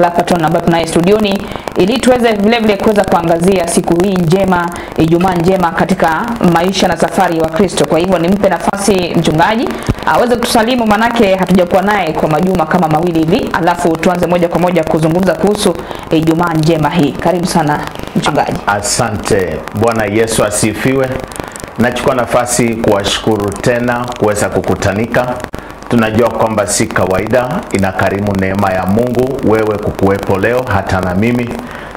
Clapton ambaye tunaye studioni ili tuweze vile vile kuweza kuangazia siku hii njema, Ijumaa njema katika maisha na safari wa Kristo. Kwa hivyo nimpe nafasi mchungaji aweze kutusalimu, manake hatujakuwa naye kwa majuma kama mawili hivi, alafu tuanze moja kwa moja kuzungumza kuhusu Ijumaa njema hii. Karibu sana mchungaji. Asante. Bwana Yesu asifiwe. Nachukua nafasi kuwashukuru tena kuweza kukutanika. Tunajua kwamba si kawaida, inakarimu neema ya Mungu wewe kukuwepo leo hata na mimi.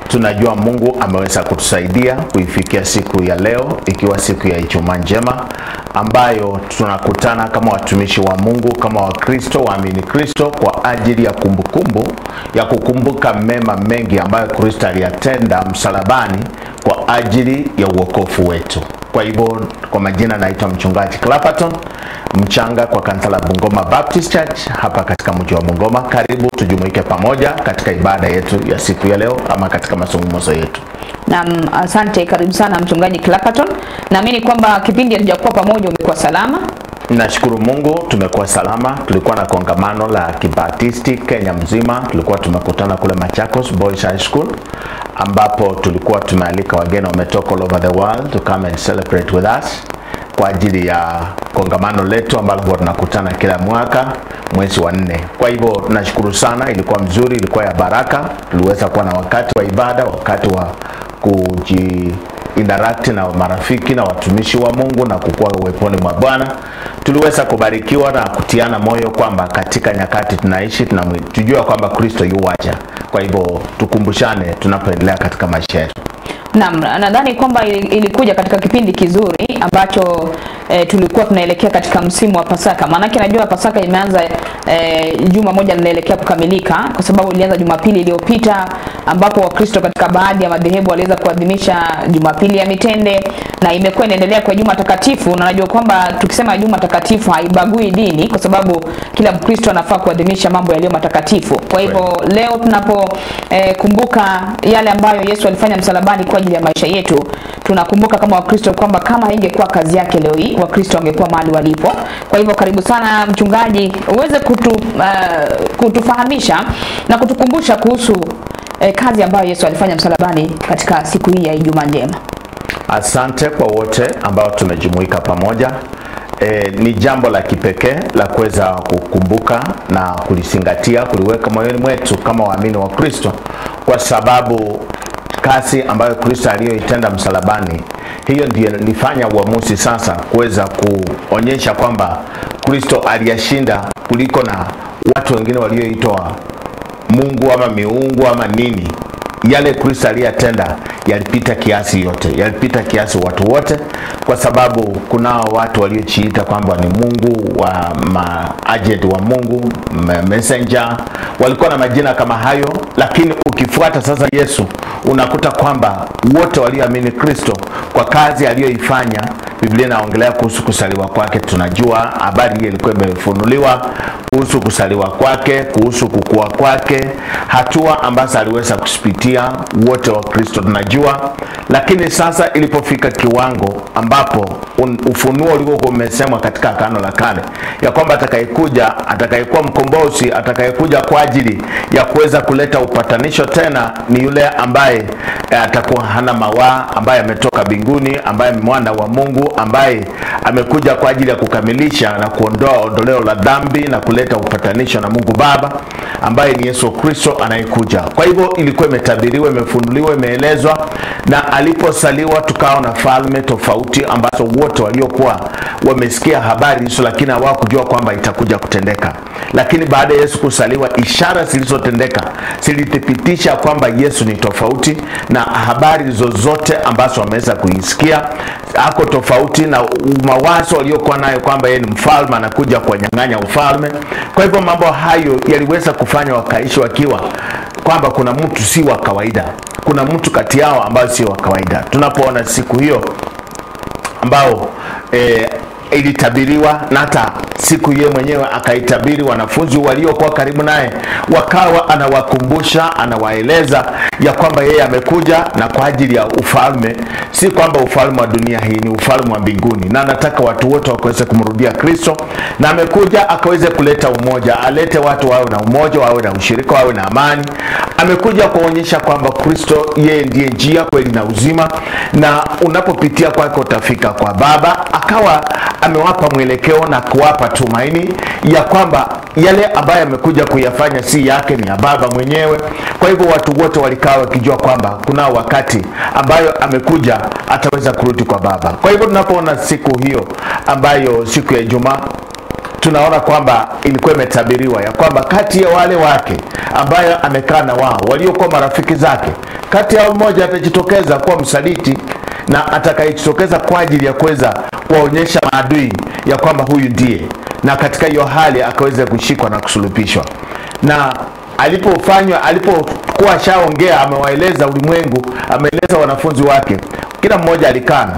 Tunajua Mungu ameweza kutusaidia kuifikia siku ya leo, ikiwa siku ya Ijumaa njema ambayo tunakutana kama watumishi wa Mungu, kama Wakristo, waamini Kristo, kwa ajili ya kumbukumbu ya kukumbuka mema mengi ambayo Kristo aliyatenda msalabani kwa ajili ya uokovu wetu. Kwa hivyo kwa majina naitwa mchungaji Clapton Mchanga kwa kanisa la Bungoma Baptist Church hapa katika mji wa Bungoma. Karibu tujumuike pamoja katika ibada yetu ya siku ya leo ama katika mazungumzo yetu. Naam, asante, karibu sana mchungaji Clapton. Naamini kwamba kipindi hatujakuwa pamoja umekuwa salama. Nashukuru Mungu tumekuwa salama. Tulikuwa na kongamano la Kibaptisti Kenya mzima. Tulikuwa tumekutana kule Machakos Boys High School, ambapo tulikuwa tumealika wageni wametoka all over the world to come and celebrate with us kwa ajili ya kongamano letu ambalo tunakutana kila mwaka mwezi wa 4. Kwa hivyo nashukuru sana, ilikuwa mzuri, ilikuwa ya baraka. Tuliweza kuwa na wakati wa ibada, wakati wa interact na marafiki na watumishi wa Mungu na kukua uweponi mwa Bwana. Tuliweza kubarikiwa na kutiana moyo kwamba katika nyakati tunaishi tujue kwamba Kristo yuwaja. Kwa hivyo tukumbushane tunapoendelea katika maisha yetu. Naam, nadhani kwamba ilikuja katika kipindi kizuri ambacho tulikuwa tunaelekea katika msimu wa Pasaka. Maana najua Pasaka imeanza juma moja linaelekea kukamilika, kwa sababu ilianza Jumapili iliyopita, ambapo Wakristo katika baadhi ya madhehebu waliweza kuadhimisha Jumapili ya Mitende, na imekuwa inaendelea kwa Juma Takatifu. Na najua kwamba tukisema Juma Takatifu haibagui dini, kwa sababu kila Mkristo anafaa kuadhimisha mambo yaliyo matakatifu. Kwa hivyo leo tunapo kumbuka yale ambayo Yesu alifanya msalabani kwa ajili ya maisha yetu, tunakumbuka kama Wakristo kwamba kama ingekuwa kazi yake leo hii, Wakristo wangekuwa mahali walipo. Kwa hivyo karibu sana mchungaji, uweze kutufahamisha na kutukumbusha kuhusu kazi ambayo Yesu alifanya msalabani katika siku hii ya Ijumaa njema. Asante kwa wote ambao tumejumuika pamoja. Ni jambo la kipekee la kuweza kukumbuka na kulizingatia, kuliweka moyoni mwetu kama waamini wa Kristo, kwa sababu kazi ambayo Kristo aliyoitenda msalabani, hiyo ndiyo nifanya uamuzi sasa kuweza kuonyesha kwamba Kristo aliyashinda kuliko na watu wengine walioitoa Mungu ama miungu ama nini. Yale Kristo aliyatenda yalipita kiasi yote, yalipita kiasi watu wote, kwa sababu kunao watu waliojiita kwamba ni Mungu, wa agent wa Mungu, messenger, walikuwa na majina kama hayo. Lakini ukifuata sasa Yesu, unakuta kwamba wote walioamini Kristo kwa kazi aliyoifanya. Biblia inaongelea kuhusu kusaliwa kwake. Tunajua habari hii ilikuwa imefunuliwa kuhusu kusaliwa kwake, kuhusu kukua kwake, hatua ambazo aliweza kusipitia wote wa Kristo tunajua. Lakini sasa ilipofika kiwango ambapo ufunuo ulikuwa umesemwa katika Agano la Kale ya kwamba atakayekuwa mkombozi, atakayekuja kwa ajili ya kuweza kuleta upatanisho tena ni yule ambaye atakuwa hana mawaa, ambaye ametoka mbinguni, ambaye ni mwana wa Mungu, ambaye amekuja kwa ajili ya kukamilisha na kuondoa ondoleo la dhambi na kuleta upatanisho na Mungu Baba, ambaye ni Yesu Kristo anayekuja. Kwa hivyo ilikuwa imetabiriwa, imefunuliwa, imeelezwa, na aliposaliwa tukaona falme tofauti ambazo wote waliokuwa wamesikia habari hizo, lakini hawakujua kwamba itakuja kutendeka. Lakini baada ya Yesu kusaliwa, ishara zilizotendeka zilithibitisha kwamba Yesu ni tofauti, na habari zozote ambazo wameweza kuisikia ako tofauti na mawazo waliokuwa nayo kwamba yeye ni mfalme anakuja kunyang'anya ufalme. Kwa hivyo mambo hayo yaliweza kufanya wakaishi wakiwa kwamba kuna mtu si wa kawaida, kuna mtu kati yao ambao si wa kawaida. Tunapoona siku hiyo ambao ilitabiriwa, na hata siku yeye mwenyewe akaitabiri. Wanafunzi waliokuwa karibu naye wakawa anawakumbusha, anawaeleza ya kwamba yeye amekuja na kwa ajili ya ufalme, si kwamba ufalme wa dunia hii, ni ufalme wa mbinguni, na anataka watu wote wakaweze kumrudia Kristo, na amekuja akaweze kuleta umoja, alete watu wawe na umoja, wawe na ushirika, wawe na amani. Amekuja kuonyesha kwamba Kristo yeye ndiye njia, kweli na uzima, na unapopitia kwake utafika kwa Baba. Akawa amewapa mwelekeo na kuwapa tumaini ya kwamba yale ambayo amekuja kuyafanya si yake, ni ya Baba mwenyewe. Kwa hivyo watu wote walikaa wakijua kwamba kuna wakati ambayo amekuja ataweza kurudi kwa Baba. Kwa hivyo tunapoona siku hiyo ambayo siku ya Ijumaa, tunaona kwamba ilikuwa imetabiriwa ya kwamba kati ya wale wake ambayo amekaa na wao waliokuwa marafiki zake, kati ya mmoja atajitokeza kuwa msaliti, na atakayejitokeza kwa ajili ya kuweza kuwaonyesha maadui ya kwamba huyu ndiye, na katika hiyo hali akaweza kushikwa na kusulubishwa. Na alipokuwa shaongea, amewaeleza ulimwengu, ameeleza wanafunzi wake, kila mmoja alikana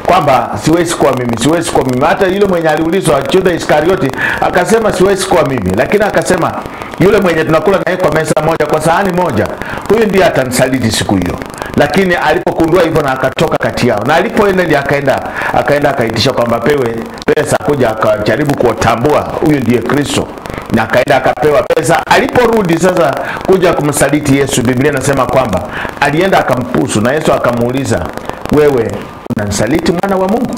kwamba siwezi kuwa mimi, siwezi kuwa mimi. Hata yule mwenye aliulizwa, Juda Iskarioti, akasema siwezi kuwa mimi, lakini akasema yule mwenye tunakula naye kwa meza moja, kwa sahani moja, huyu ndiye atanisaliti siku hiyo. Lakini alipokundua hivyo, na akatoka kati yao, na alipoenda ndiye akaenda akaitisha kwamba pewe pesa, kuja akajaribu kuwatambua huyu ndiye Kristo, na akaenda akapewa pesa. Aliporudi sasa kuja kumsaliti Yesu, Biblia inasema kwamba alienda akampusu, na Yesu akamuuliza, wewe unanisaliti mwana wa Mungu?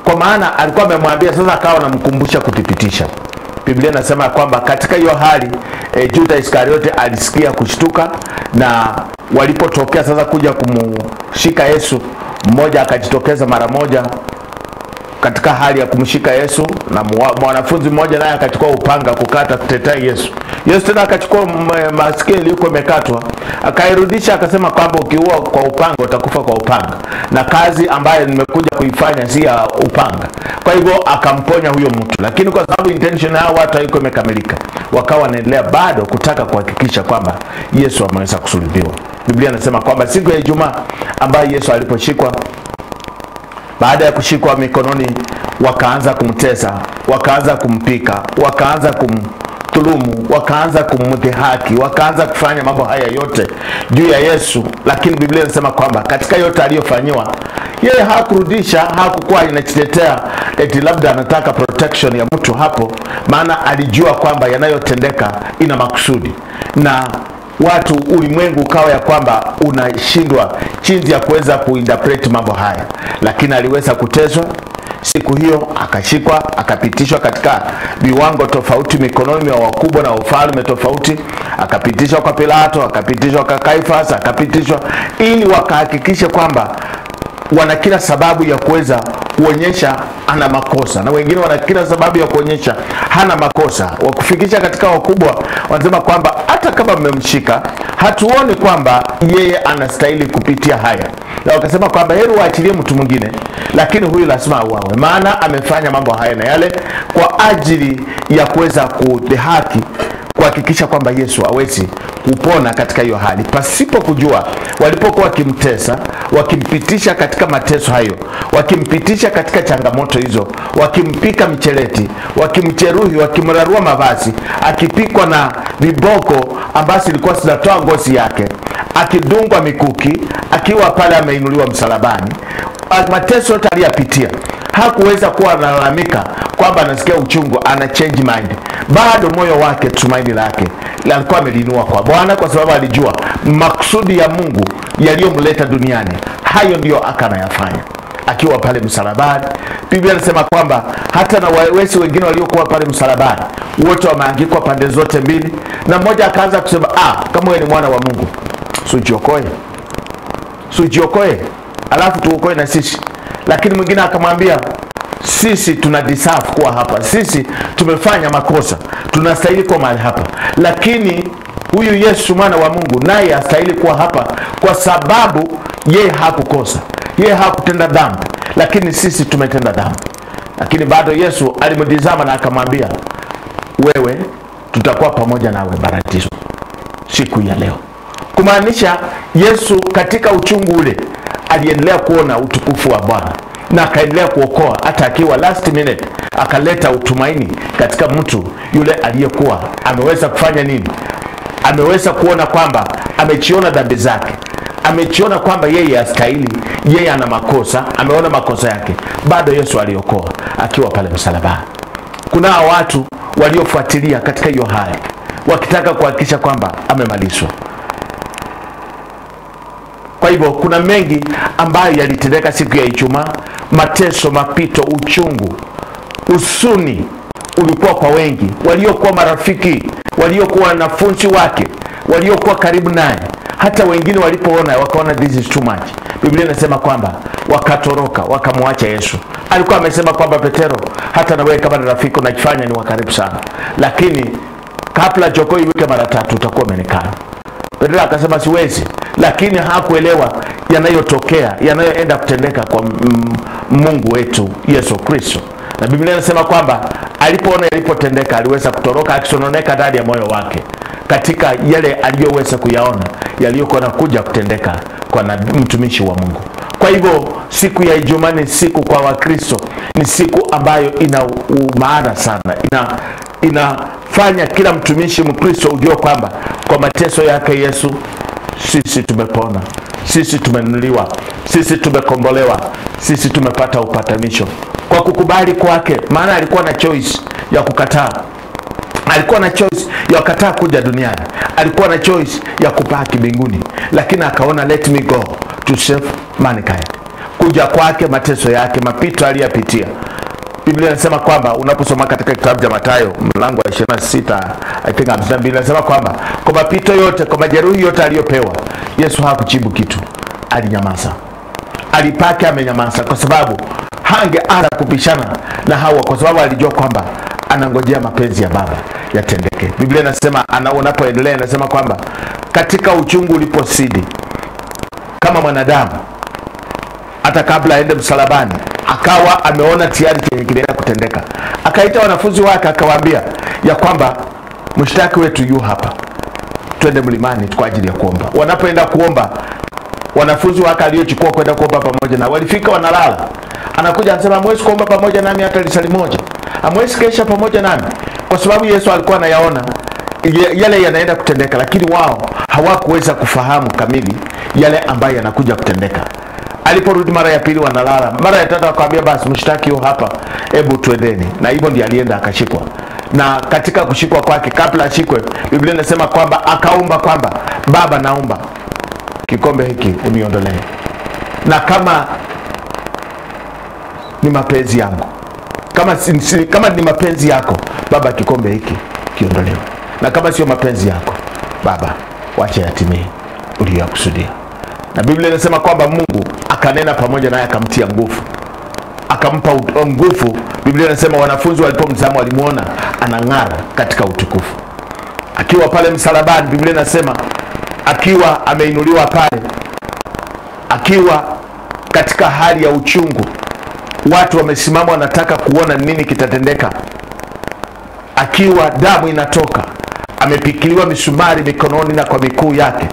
Kwa maana alikuwa amemwambia, sasa akawa anamkumbusha kuthibitisha. Biblia inasema kwamba katika hiyo hali Juda Iskariote alisikia kushtuka, na walipotokea sasa kuja kumshika Yesu, mmoja akajitokeza mara moja katika hali ya kumshika Yesu, na mwanafunzi mmoja naye akachukua upanga kukata kutetea Yesu. Yesu tena akachukua masikio iliyokuwa imekatwa, akairudisha, akasema kwamba ukiua kwa upanga utakufa kwa upanga, na kazi ambayo nimekuja kuifanya si ya upanga. Kwa hivyo akamponya huyo mtu, lakini kwa sababu intention yao watu haiko imekamilika, wakawa wanaendelea bado kutaka kuhakikisha kwamba Yesu ameweza kusulubiwa. Biblia inasema kwamba siku ya Ijumaa ambayo Yesu aliposhikwa, baada ya kushikwa mikononi, wakaanza kumtesa, wakaanza kumpika, wakaanza kumdhulumu, wakaanza kumdhihaki, wakaanza kufanya mambo haya yote juu ya Yesu. Lakini Biblia inasema kwamba katika yote aliyofanyiwa, yeye hakurudisha, hakukuwa inajitetea eti labda anataka protection ya mtu hapo, maana alijua kwamba yanayotendeka ina makusudi, na watu ulimwengu ukawa ya kwamba unashindwa jinsi ya kuweza kuinterpret mambo haya. Lakini aliweza kuteswa siku hiyo, akashikwa, akapitishwa katika viwango tofauti mikononi mwa wakubwa na wafalme tofauti, akapitishwa kwa Pilato, akapitishwa kwa Kaifas, akapitishwa ili wakahakikishe kwamba wana kila sababu ya kuweza kuonyesha ana makosa, na wengine wana kila sababu ya kuonyesha hana makosa. Wakufikisha katika wakubwa, wanasema kwamba hata kama mmemshika, hatuoni kwamba yeye anastahili kupitia haya, na wakasema kwamba heri waachilie mtu mwingine, lakini huyu lazima auawe, maana amefanya mambo haya na yale kwa ajili ya kuweza kudhihaki, kuhakikisha kwamba Yesu hawezi kupona katika hiyo hali, pasipo kujua walipokuwa wakimtesa, wakimpitisha katika mateso hayo, wakimpitisha katika changamoto hizo, wakimpika micheleti, wakimjeruhi, wakimrarua mavazi, akipikwa na viboko ambazo ilikuwa zinatoa ngozi yake, akidungwa mikuki, akiwa pale ameinuliwa msalabani, mateso yote aliyapitia, hakuweza kuwa analalamika kwamba anasikia uchungu, ana change mind. Bado moyo wake, tumaini lake alikuwa amelinua kwa Bwana, kwa sababu alijua makusudi ya Mungu yaliyomleta duniani, hayo ndiyo akanayafanya akiwa pale msalabani. Biblia inasema kwamba hata na wawesi wengine waliokuwa pale msalabani, wote wameangikwa pande zote mbili, na mmoja akaanza kusema, kama wewe ni mwana wa Mungu, sujiokoe, alafu tuokoe na sisi. Lakini mwingine akamwambia, sisi tuna deserve kuwa hapa, sisi tumefanya makosa, tunastahili kuwa mahali hapa, lakini huyu Yesu mwana wa Mungu naye astahili kuwa hapa, kwa sababu yeye hakukosa, yeye hakutenda dhambi, lakini sisi tumetenda dhambi. Lakini bado Yesu alimtazama na akamwambia, wewe tutakuwa pamoja nawe paradiso siku ya leo. Kumaanisha Yesu katika uchungu ule aliendelea kuona utukufu wa Bwana, na akaendelea kuokoa hata akiwa last minute, akaleta utumaini katika mtu yule aliyekuwa ameweza kufanya nini? Ameweza kuona kwamba amechiona dhambi zake, amechiona kwamba yeye hastahili, yeye ana makosa, ameona makosa yake, bado Yesu aliokoa akiwa pale msalabani. Kuna watu waliofuatilia katika hiyo hali wakitaka kuhakikisha kwamba amemalizwa. Kwa hivyo kuna mengi ambayo yalitendeka siku ya Ijumaa. Mateso, mapito, uchungu, usuni ulikuwa kwa wengi, waliokuwa marafiki, waliokuwa wanafunzi wake, waliokuwa karibu naye. Hata wengine walipoona wakaona this is too much. Biblia inasema kwamba wakatoroka, wakamwacha Yesu. Alikuwa amesema kwamba Petero, hata na wewe kama rafiki unajifanya ni wa karibu sana, lakini kabla jogoo iwike mara 3 utakuwa umenikana. Petero akasema siwezi, lakini hakuelewa yanayotokea, yanayoenda kutendeka kwa Mungu wetu Yesu Kristo. Na Biblia inasema kwamba alipoona yalipotendeka aliweza kutoroka akisononeka ndani ya moyo wake katika yale aliyoweza kuyaona yaliyokuwa kuja kutendeka kwa mtumishi wa Mungu. Kwa hivyo siku ya Ijumaa ni siku kwa Wakristo, ni siku ambayo ina maana sana. Inafanya kila mtumishi Mkristo ujue kwamba kwa mateso yake Yesu sisi tumepona, sisi tumenunuliwa, sisi tumekombolewa, sisi tumepata upatanisho kwa kukubali kwake. Maana alikuwa na choice ya kukataa, alikuwa na choice ya kukataa kuja duniani, alikuwa na choice ya kubaki mbinguni, lakini akaona let me go to save mankind. Kuja kwake, mateso yake, mapito aliyopitia. Biblia inasema kwamba unaposoma katika kitabu cha Mathayo mlango wa 26 I think 52, inasema kwamba kwa mapito yote, kwa majeruhi yote aliyopewa, Yesu hakujibu kitu, alinyamaza. Alipaka amenyamaza kwa sababu hangeanza kupishana na Hawa, kwa sababu alijua kwamba anangojea mapenzi ya Baba yatendeke. Biblia inasema unapoendelea inasema kwamba katika uchungu uliposidi kama mwanadamu, hata kabla aende msalabani akawa ameona tayari chenye kinaenda kutendeka, akaita wanafunzi wake akawaambia ya kwamba mshtaki wetu yu hapa, twende mlimani kwa ajili ya kuomba. Wanapoenda kuomba, wanafunzi wake aliochukua kwenda kuomba pamoja na walifika wanalala. Anakuja anasema hamwezi kuomba pamoja nami hata lisali moja, hamwezi kesha pamoja nami, kwa sababu Yesu alikuwa anayaona yale yanaenda kutendeka, lakini wao hawakuweza kufahamu kamili yale ambayo yanakuja kutendeka. Aliporudi mara ya pili wanalala, mara ya 3 akamwambia basi mshtaki yu hapa, hebu twendeni. Na hivyo ndiye alienda akashikwa. Na katika kushikwa kwake, kabla ashikwe, Biblia inasema kwamba akaomba kwamba Baba, naomba kikombe hiki uniondolee, na kama ni mapenzi yangu, kama ni mapenzi yako Baba, kikombe hiki kiondolewe, na kama sio mapenzi yako Baba, wacha yatimie uliyokusudia. Na Biblia inasema kwamba Mungu akanena pamoja naye, akamtia nguvu, akampa nguvu. Biblia inasema wanafunzi walipomtazama walimuona anang'ara katika utukufu akiwa pale msalabani. Biblia inasema akiwa ameinuliwa pale, akiwa katika hali ya uchungu, watu wamesimama wanataka kuona nini kitatendeka, akiwa damu inatoka, amepikiliwa misumari mikononi na kwa miguu yake,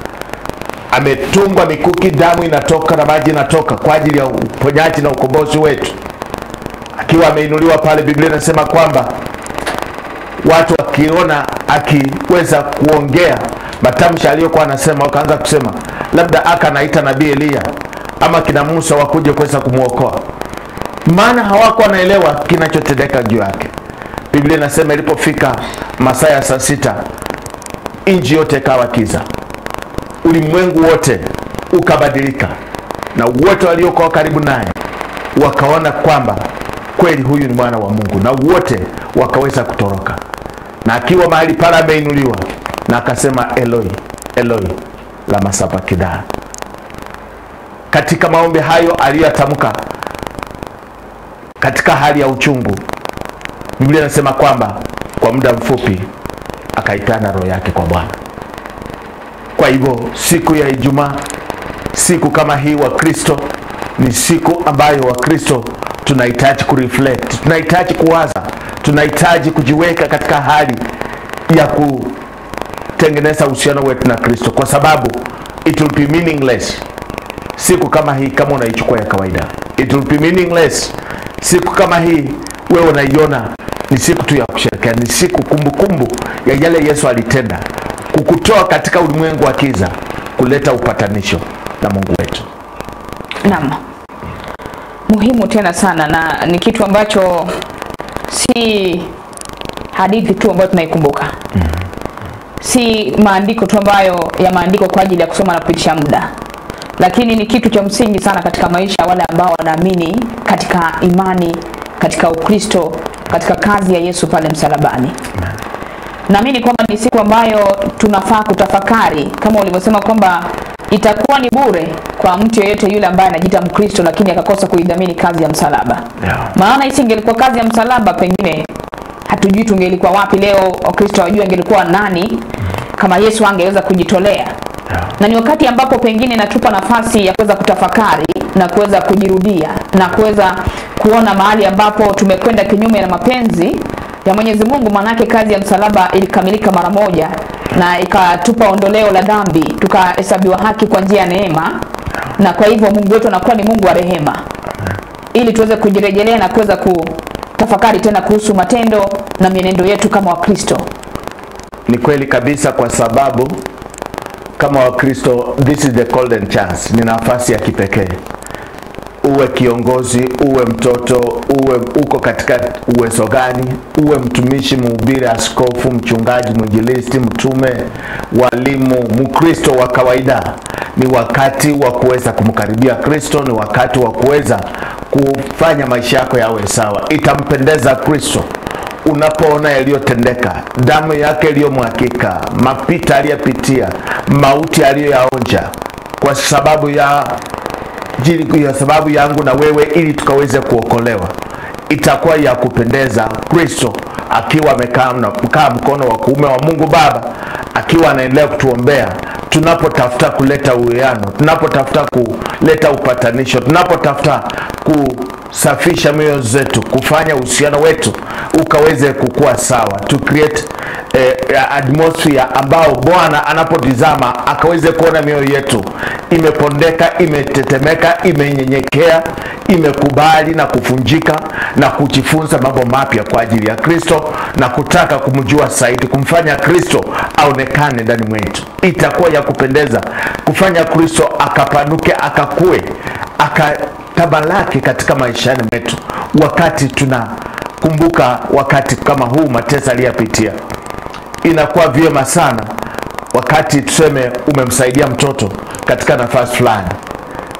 ametungwa mikuki, damu inatoka na maji inatoka kwa ajili ya uponyaji na ukombozi wetu. Akiwa ameinuliwa pale, Biblia inasema kwamba watu wakiona akiweza kuongea matamshi aliyokuwa anasema, wakaanza kusema labda anaita nabii Elia ama kina Musa wakuje kuweza kumuokoa, maana hawakuwa wanaelewa kinachotendeka juu yake. Biblia inasema ilipofika masaa ya saa 6, nchi yote ikawa giza, ulimwengu wote ukabadilika, na wote waliokuwa karibu naye wakaona kwamba kweli huyu ni mwana wa Mungu, na wote wakaweza kutoroka. Na akiwa mahali pale ameinuliwa, na akasema Eloi Eloi lama sabakthani. Katika maombi hayo aliyotamka katika hali ya uchungu, Biblia inasema kwamba kwa muda mfupi akaitana roho yake kwa Bwana. Kwa hivyo siku ya Ijumaa, siku kama hii wa Kristo, ni siku ambayo wa Kristo tunahitaji kureflect, tunahitaji kuwaza, tunahitaji kujiweka katika hali ya kutengeneza uhusiano wetu na Kristo, kwa sababu it will be meaningless siku kama hii kama unaichukua ya kawaida. It will be meaningless. Siku kama hii wewe unaiona ni siku tu ya kusherehekea, ni siku kumbukumbu ya yale Yesu alitenda, kukutoa katika ulimwengu wa giza, kuleta upatanisho na Mungu wetu. Naam. Muhimu tena sana, na ni kitu ambacho si hadithi tu ambayo tunaikumbuka. Si maandiko tu ambayo ya maandiko kwa ajili ya kusoma na kupitisha muda. Lakini ni kitu cha msingi sana katika maisha wale ambao wanaamini katika imani, katika Ukristo, katika kazi ya Yesu pale msalabani. Naamini kwamba ni siku ambayo tunafaa kutafakari, kama ulivyosema kwamba itakuwa ni bure kwa mtu yeyote yule ambaye anajiita Mkristo lakini akakosa kuidhamini kazi ya msalaba. Maana isingelikuwa kazi ya msalaba, pengine hatujui tungelikuwa wapi leo, Wakristo hawajui angelikuwa nani kama Yesu angeweza kujitolea. Na ni wakati ambapo pengine natupa nafasi ya kuweza kutafakari na kuweza kujirudia na kuweza kuona mahali ambapo tumekwenda kinyume na mapenzi ya Mwenyezi Mungu. Manake kazi ya msalaba ilikamilika mara moja na ikatupa ondoleo la dhambi, tukahesabiwa haki kwa njia ya neema, na kwa hivyo Mungu wetu anakuwa ni Mungu wa rehema, ili tuweze kujirejelea na kuweza kutafakari tena kuhusu matendo na mienendo yetu kama Wakristo. Ni kweli kabisa, kwa sababu kama Wakristo, this is the golden chance, ni nafasi ya kipekee. Uwe kiongozi, uwe mtoto, uwe uko katika uwezo gani, uwe mtumishi, mhubiri, askofu, mchungaji, mwinjilisti, mtume, walimu, Mkristo wa kawaida, ni wakati wa kuweza kumkaribia Kristo, ni wakati wa kuweza kufanya maisha yako yawe sawa. Itampendeza Kristo unapoona yaliyotendeka, damu yake iliyomwagika, mapita aliyopitia, mauti aliyoyaonja kwa sababu ya sababu yangu na wewe, ili tukaweze kuokolewa. Itakuwa ya kupendeza Kristo akiwa amekaa mkono wa kuume wa Mungu Baba, akiwa anaendelea kutuombea tunapotafuta kuleta uwiano, tunapotafuta kuleta upatanisho, tunapotafuta kusafisha mioyo zetu, kufanya uhusiano wetu ukaweze kukua sawa, to create atmosphere ambao Bwana anapotizama akaweze kuona mioyo yetu imepondeka, imetetemeka, imenyenyekea, imekubali na kufunjika na kujifunza mambo mapya kwa ajili ya Kristo na kutaka kumjua zaidi, kumfanya Kristo aonekane ndani mwetu. Itakuwa ya kupendeza kufanya Kristo akapanuke, akakue, akatamalaki katika maishani mwetu, wakati tunakumbuka wakati kama huu mateso aliyopitia. Inakuwa vyema sana wakati tuseme umemsaidia mtoto katika nafasi fulani,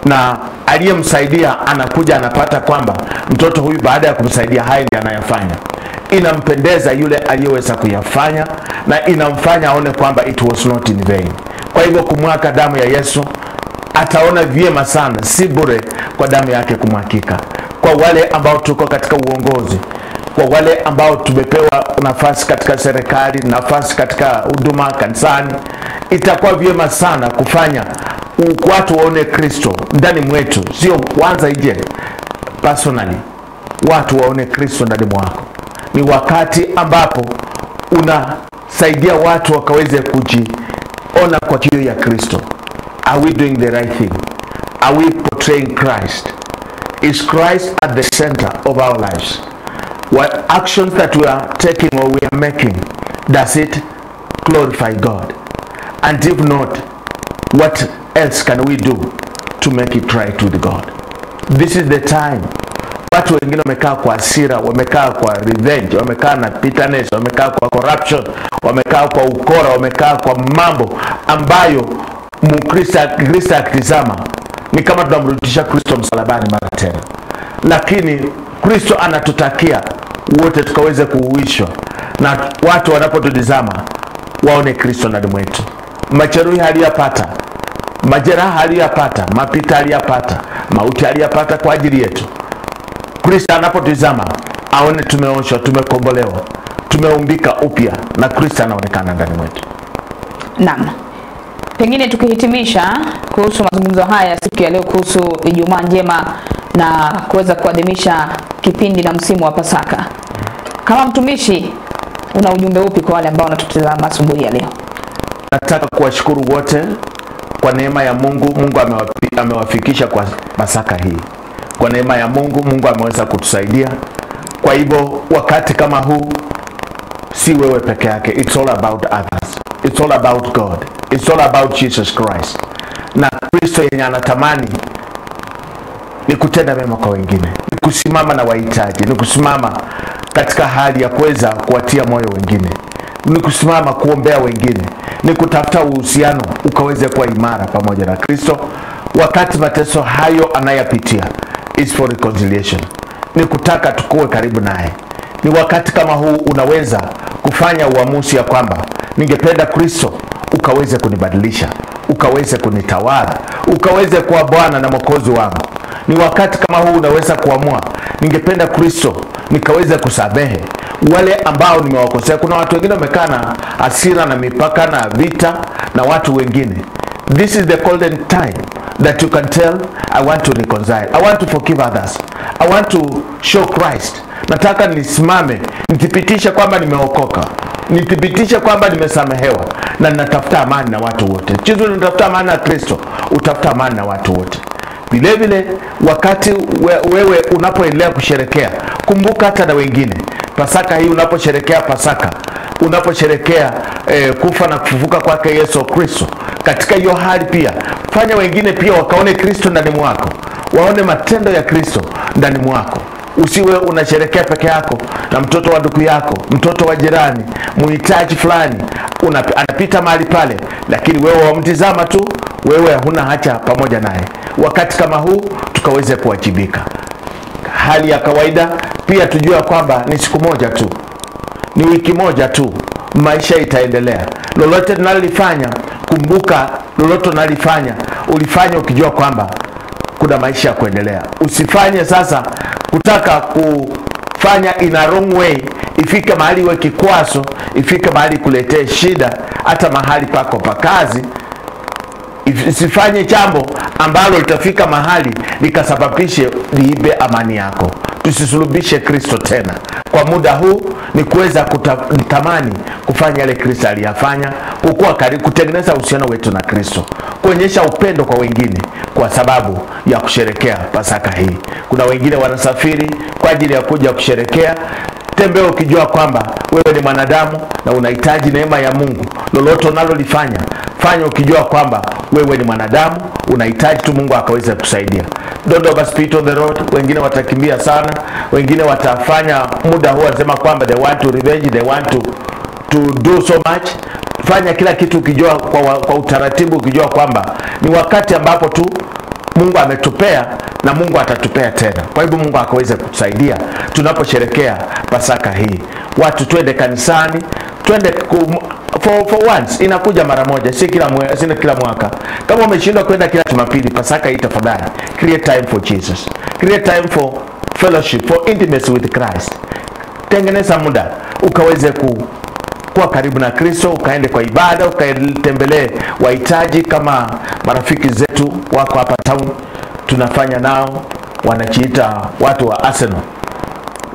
na aliyemsaidia anakuja anapata kwamba mtoto huyu baada ya kumsaidia haya ndiyo anayafanya. Inampendeza yule aliyeweza kuyafanya, na inamfanya aone kwamba it was not in vain. Kwa hivyo kumwaka damu ya Yesu, ataona vyema sana, si bure kwa damu yake kumwakika. Kwa wale ambao tuko katika uongozi, kwa wale ambao tumepewa nafasi katika serikali, nafasi katika huduma kanisani, itakuwa vyema sana kufanya watu waone Kristo ndani mwetu, sio kwanza ije personally, watu waone Kristo ndani mwako. Ni wakati ambapo unasaidia watu wakaweze kujiona kwa kioo ya Kristo. Are we doing the right thing? Are we portraying Christ? Is Christ at the center of our lives? What actions that we are taking or we are making, does it glorify God? And if not, what else can we do to make it right with God? This is the time. Watu wengine wamekaa kwa hasira, wamekaa kwa revenge, wamekaa na bitterness, wamekaa kwa corruption, wamekaa kwa ukora, wamekaa kwa mambo ambayo Mkristo akitizama ni kama tunamrudisha Kristo msalabani mara tena. Lakini Kristo anatutakia wote tukaweze kuuishwa, na watu wanapotutizama waone Kristo ndani mwetu. Majeruhi aliyopata, majeraha aliyopata, mapita aliyopata, mauti aliyopata kwa ajili yetu, Kristo anapotizama aone tumeoshwa, tumekombolewa, tumeumbika upya, na Kristo anaonekana ndani mwetu. Naam. Pengine tukihitimisha kuhusu mazungumzo haya siku ya leo kuhusu Ijumaa njema na kuweza kuadhimisha kipindi na msimu wa Pasaka, kama mtumishi una ujumbe upi kwa wale ambao wanatutazama asubuhi ya leo? Nataka kuwashukuru wote kwa neema ya Mungu, Mungu amewafikisha kwa Pasaka hii. Kwa neema ya Mungu, Mungu ameweza kutusaidia. Kwa hivyo wakati kama huu si wewe peke yake. It's all about others. It's all about God. It's all about Jesus Christ. Na Kristo yenye anatamani ni kutenda mema kwa wengine, ni kusimama na wahitaji, ni kusimama katika hali ya kuweza kuwatia moyo wengine, ni kusimama kuombea wengine, ni kutafuta uhusiano ukaweze kuwa imara pamoja na Kristo wakati mateso hayo anayapitia. Is for reconciliation, ni kutaka tukue karibu naye. Ni wakati kama huu unaweza kufanya uamuzi ya kwamba ningependa Kristo ukaweze kunibadilisha, ukaweze kunitawala, ukaweze kuwa Bwana na Mwokozi wangu. Ni wakati kama huu unaweza kuamua ningependa Kristo nikaweze kusamehe wale ambao nimewakosea. Kuna watu wengine wamekaa na hasira na mipaka na vita na watu wengine. This is the golden time that you can tell, I want to reconcile, I want to forgive others, I want to show Christ. Nataka nisimame nithibitishe kwamba nimeokoka, nithibitishe kwamba nimesamehewa, na natafuta amani na watu wote. Chizu natafuta amani na Kristo, utafuta amani na watu wote. Vile vile wakati wewe unapoendelea kusherekea, kumbuka hata na wengine. Pasaka hii unaposherekea Pasaka, unaposherekea kufa na kufufuka kwake Yesu Kristo, katika hiyo hali pia fanya wengine pia wakaone Kristo ndani mwako, waone matendo ya Kristo ndani mwako. Usiwe unasherekea peke yako na mtoto wa ndugu yako, mtoto wa jirani, mhitaji fulani anapita mahali pale, lakini wewe wamtizama tu, wewe huna haja pamoja naye. Wakati kama huu tukaweze kuwajibika. Hali ya kawaida pia tujua kwamba ni siku moja tu, ni wiki moja tu, maisha itaendelea. Lolote tunalifanya, kumbuka lolote tunalifanya ulifanya ukijua kwamba kuna maisha ya kuendelea. Usifanye sasa kutaka kufanya in a wrong way, ifike mahali iwe kikwazo, ifike mahali kuletee shida hata mahali pako pa kazi. Usifanye jambo ambalo litafika mahali likasababishe liibe amani yako. Tusisulubishe Kristo tena. Kwa muda huu ni kuweza kutamani kufanya yale Kristo aliyafanya, kukua karibu, kutengeneza uhusiano wetu na Kristo, kuonyesha upendo kwa wengine kwa sababu ya kusherekea Pasaka hii. Kuna wengine wanasafiri kwa ajili ya kuja kusherekea. Tembea ukijua kwamba wewe ni mwanadamu na unahitaji neema ya Mungu. Lolote unalolifanya, fanya ukijua kwamba wewe ni mwanadamu, unahitaji tu Mungu akaweze kusaidia. Don't overspeed on the road. Wengine watakimbia sana, wengine watafanya muda huu wanasema kwamba they want to revenge, they want to do so much. Fanya kila kitu ukijua kwa utaratibu, ukijua kwamba ni wakati ambapo tu Mungu ametupea na Mungu atatupea tena. Kwa hivyo Mungu akaweze kutusaidia tunaposherekea Pasaka hii. Watu twende kanisani, twende for once, inakuja mara moja, si kila mwaka. Kama umeshindwa kwenda kila Jumapili, Pasaka hii tafadhali create time for Jesus. Create time for fellowship, for intimacy with Christ. Tengeneza muda ukaweze kuwa karibu na Kristo, ukaende kwa ibada, ukatembelee wahitaji. Kama marafiki zetu wako hapa town, tunafanya nao, wanajiita watu wa Arsenal,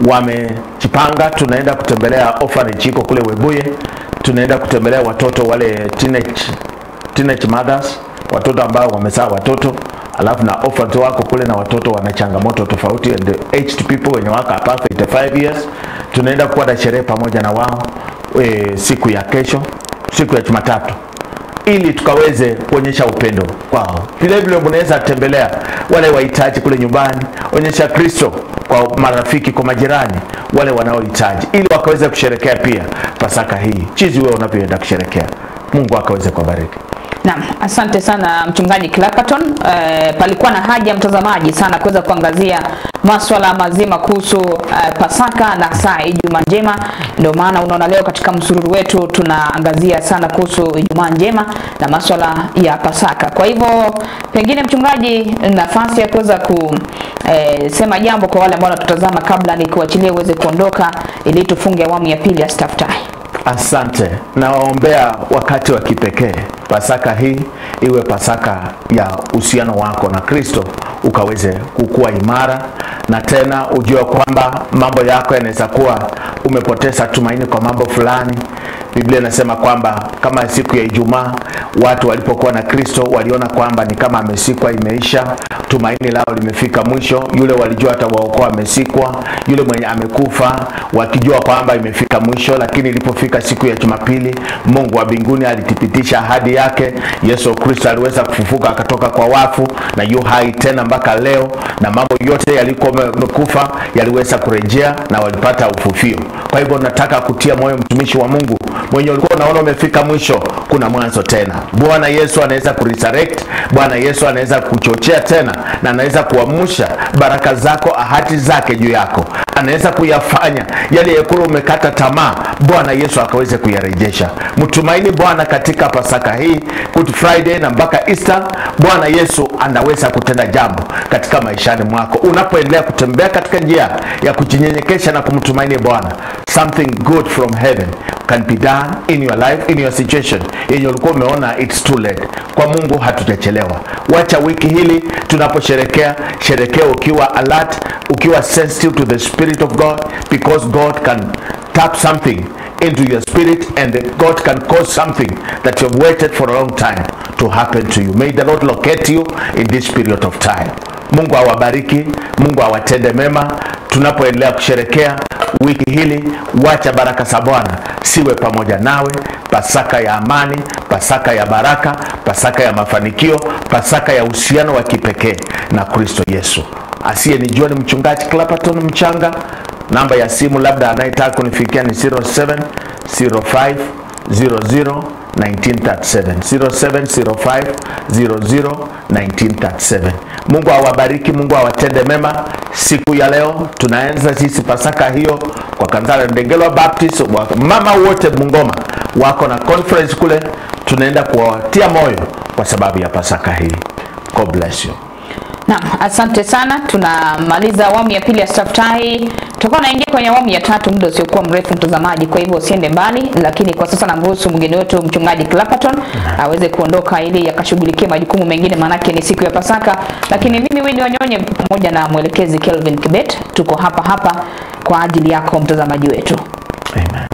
wamejipanga. Tunaenda kutembelea orphanage iko kule Webuye, tunaenda kutembelea watoto wale teenage mothers, watoto ambao wamezaa watoto, alafu na orphans wako kule na watoto wana changamoto tofauti, and aged people wenye waka above 85 years. Tunaenda kuwa na sherehe pamoja na wao siku ya kesho, siku ya Jumatatu, ili tukaweze kuonyesha upendo kwao. Vile vile unaweza tembelea wale wahitaji kule nyumbani, onyesha Kristo kwa marafiki, kwa majirani, wale wanaohitaji, ili wakaweze kusherekea pia Pasaka hii chizi wewe unavyoenda kusherekea. Mungu akaweze kubariki. Naam, asante sana mchungaji Clapperton. Palikuwa na haja mtazamaji sana kuweza kuangazia masuala mazima kuhusu Pasaka na saa Ijumaa Njema. Ndio maana unaona leo katika msururu wetu tunaangazia sana kuhusu Ijumaa Njema na masuala ya Pasaka. Kwa hivyo pengine mchungaji, nafasi ya kuweza kusema jambo kwa wale ambao wanatutazama kabla ni kuachilia uweze kuondoka ili tufunge awamu ya pili ya Staff Time. Asante. Nawaombea wakati wa kipekee. Pasaka hii iwe Pasaka ya uhusiano wako na Kristo, ukaweze kukua imara, na tena ujue kwamba mambo yako yanaweza kuwa umepoteza tumaini kwa mambo fulani. Biblia inasema kwamba kama siku ya Ijumaa watu walipokuwa na Kristo waliona kwamba ni kama amesikwa, imeisha, tumaini lao limefika mwisho. Yule walijua atawaokoa amesikwa, yule mwenye amekufa wakijua kwamba imefika mwisho. Lakini ilipofika siku ya Jumapili, Mungu wa mbinguni alithibitisha ahadi yake. Yesu Kristo aliweza kufufuka akatoka kwa wafu na yu hai tena mpaka leo, na mambo yote yalikuwa yamekufa yaliweza kurejea na walipata ufufio. Kwa hivyo nataka kutia moyo mtumishi wa Mungu mwenye ulikuwa unaona umefika mwisho, kuna mwanzo tena. Bwana Yesu anaweza kuresurrect, Bwana Yesu anaweza kuchochea tena, na anaweza kuamsha baraka zako, ahadi zake juu yako. Anaweza kuyafanya yale yakulu umekata tamaa, Bwana Yesu akaweze kuyarejesha. Mtumaini Bwana katika Pasaka hii, Good Friday na mpaka Easter. Bwana Yesu anaweza kutenda jambo katika maishani mwako unapoendelea kutembea katika njia ya kujinyenyekesha na kumtumaini Bwana. Something good from heaven can be done in your life, in your situation yenye ulikuwa umeona it's too late. Kwa Mungu hatujachelewa. Wacha wiki hili tunaposherekea, sherekea ukiwa alert, ukiwa sensitive to the Spirit of God, because God can tap something into your spirit, and God can cause something that you have waited for a long time to happen to you. May the Lord locate you in this period of time. Mungu awabariki, Mungu awatende mema tunapoendelea kusherekea wiki hili. Wacha baraka za Bwana siwe pamoja nawe. Pasaka ya amani, Pasaka ya baraka, Pasaka ya mafanikio, Pasaka ya uhusiano wa kipekee na Kristo Yesu. Asiyenijua ni mchungaji Clapperton Mchanga. Namba ya simu labda anayetaka kunifikia ni 0705001937, 0705001937. Mungu awabariki, Mungu awatende mema. Siku ya leo tunaanza sisi Pasaka hiyo kwa kanisa Ndengelwa Baptist. Mama wote Bungoma wako na conference kule, tunaenda kuwatia moyo kwa sababu ya Pasaka hii. God bless you. Naam, asante sana. Tunamaliza awamu ya pili ya Staftahi. Tutakuwa naingia kwenye awamu ya tatu muda usiokuwa mrefu mtazamaji, kwa hivyo usiende mbali. Lakini kwa sasa namruhusu mgeni wetu mchungaji Clapperton aweze kuondoka ili akashughulikie majukumu mengine, manake ni siku ya Pasaka. Lakini mimi Winnie Wanyonye pamoja na mwelekezi Kelvin Kibet tuko hapa kwa ajili yako mtazamaji wetu. Amen.